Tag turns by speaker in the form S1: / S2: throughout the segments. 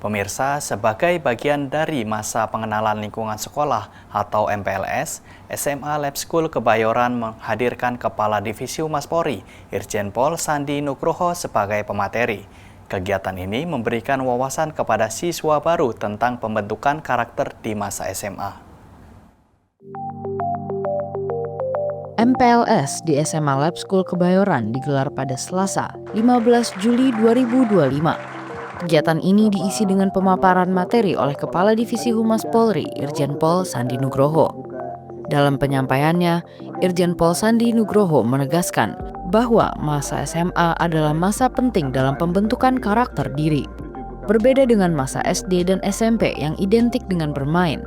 S1: Pemirsa, sebagai bagian dari masa pengenalan lingkungan sekolah atau MPLS, SMA Lab School Kebayoran menghadirkan Kepala Divisi Humas Polri, Irjen Pol Sandi Nugroho sebagai pemateri. Kegiatan ini memberikan wawasan kepada siswa baru tentang pembentukan karakter di masa SMA.
S2: MPLS di SMA Lab School Kebayoran digelar pada Selasa, 15 Juli 2025. Kegiatan ini diisi dengan pemaparan materi oleh Kepala Divisi Humas Polri, Irjen Pol Sandi Nugroho. Dalam penyampaiannya, Irjen Pol Sandi Nugroho menegaskan bahwa masa SMA adalah masa penting dalam pembentukan karakter diri. Berbeda dengan masa SD dan SMP yang identik dengan bermain,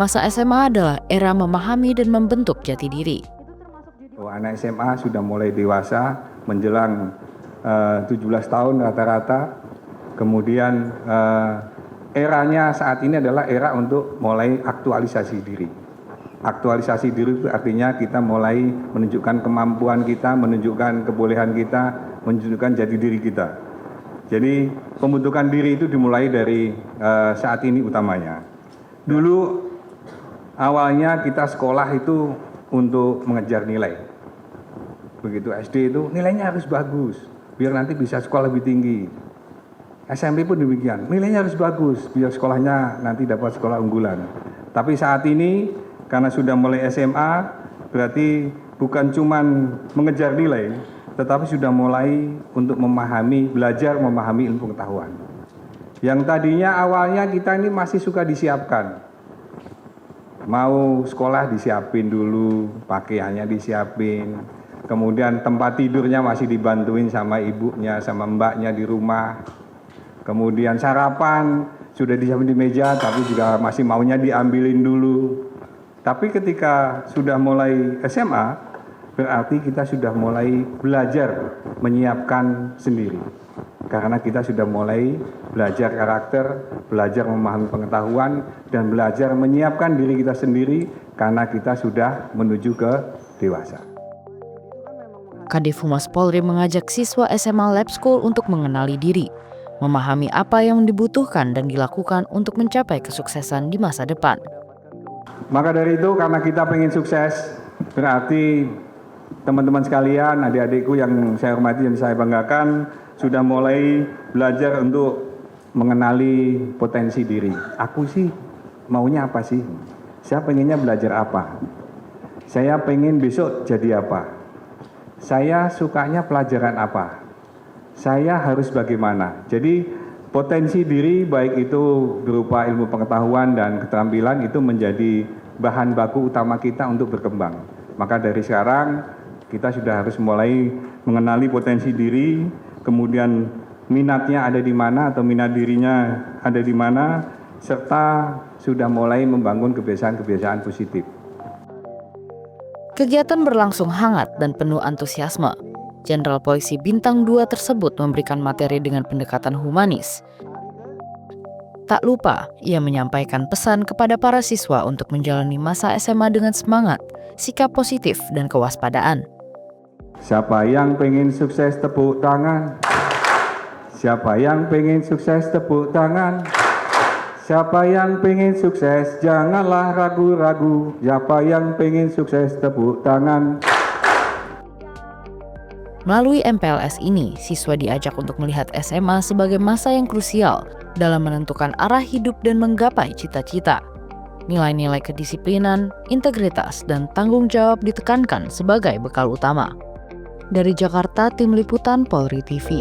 S2: masa SMA adalah era memahami dan membentuk jati diri.
S3: Anak SMA sudah mulai dewasa, menjelang 17 tahun rata-rata. Kemudian eranya saat ini adalah era untuk mulai aktualisasi diri. Aktualisasi diri itu artinya kita mulai menunjukkan kemampuan kita, menunjukkan kebolehan kita, menunjukkan jati diri kita. Jadi pembentukan diri itu dimulai dari saat ini utamanya. Dulu awalnya kita sekolah itu untuk mengejar nilai. Begitu SD itu nilainya harus bagus, biar nanti bisa sekolah lebih tinggi. SMP pun demikian, nilainya harus bagus, biar sekolahnya nanti dapat sekolah unggulan. Tapi saat ini, karena sudah mulai SMA, berarti bukan cuma mengejar nilai, tetapi sudah mulai untuk memahami, belajar memahami ilmu pengetahuan. Yang tadinya awalnya kita ini masih suka disiapkan. Mau sekolah disiapin dulu, pakaiannya disiapin, kemudian tempat tidurnya masih dibantuin sama ibunya, sama mbaknya di rumah. Kemudian sarapan sudah disiapin di meja, tapi juga masih maunya diambilin dulu. Tapi ketika sudah mulai SMA, berarti kita sudah mulai belajar menyiapkan sendiri. Karena kita sudah mulai belajar karakter, belajar memahami pengetahuan, dan belajar menyiapkan diri kita sendiri karena kita sudah menuju ke dewasa.
S2: Kadif Humas Polri mengajak siswa SMA Lab School untuk mengenali diri, memahami apa yang dibutuhkan dan dilakukan untuk mencapai kesuksesan di masa depan.
S3: Maka dari itu, karena kita pengen sukses, berarti teman-teman sekalian, adik-adikku yang saya hormati dan saya banggakan, sudah mulai belajar untuk mengenali potensi diri. Aku sih maunya apa sih? Saya pengennya belajar apa? Saya pengen besok jadi apa? Saya sukanya pelajaran apa? Saya harus bagaimana? Jadi potensi diri baik itu berupa ilmu pengetahuan dan keterampilan itu menjadi bahan baku utama kita untuk berkembang. Maka dari sekarang kita sudah harus mulai mengenali potensi diri, kemudian minatnya ada di mana atau minat dirinya ada di mana, serta sudah mulai membangun kebiasaan-kebiasaan positif.
S2: Kegiatan berlangsung hangat dan penuh antusiasme. Jenderal Polisi Bintang 2 tersebut memberikan materi dengan pendekatan humanis. Tak lupa, ia menyampaikan pesan kepada para siswa untuk menjalani masa SMA dengan semangat, sikap positif, dan kewaspadaan.
S3: Siapa yang pengen sukses tepuk tangan? Siapa yang pengen sukses tepuk tangan? Siapa yang pengen sukses janganlah ragu-ragu. Siapa yang pengen sukses tepuk tangan?
S2: Melalui MPLS ini, siswa diajak untuk melihat SMA sebagai masa yang krusial dalam menentukan arah hidup dan menggapai cita-cita. Nilai-nilai kedisiplinan, integritas, dan tanggung jawab ditekankan sebagai bekal utama. Dari Jakarta, Tim Liputan Polri TV.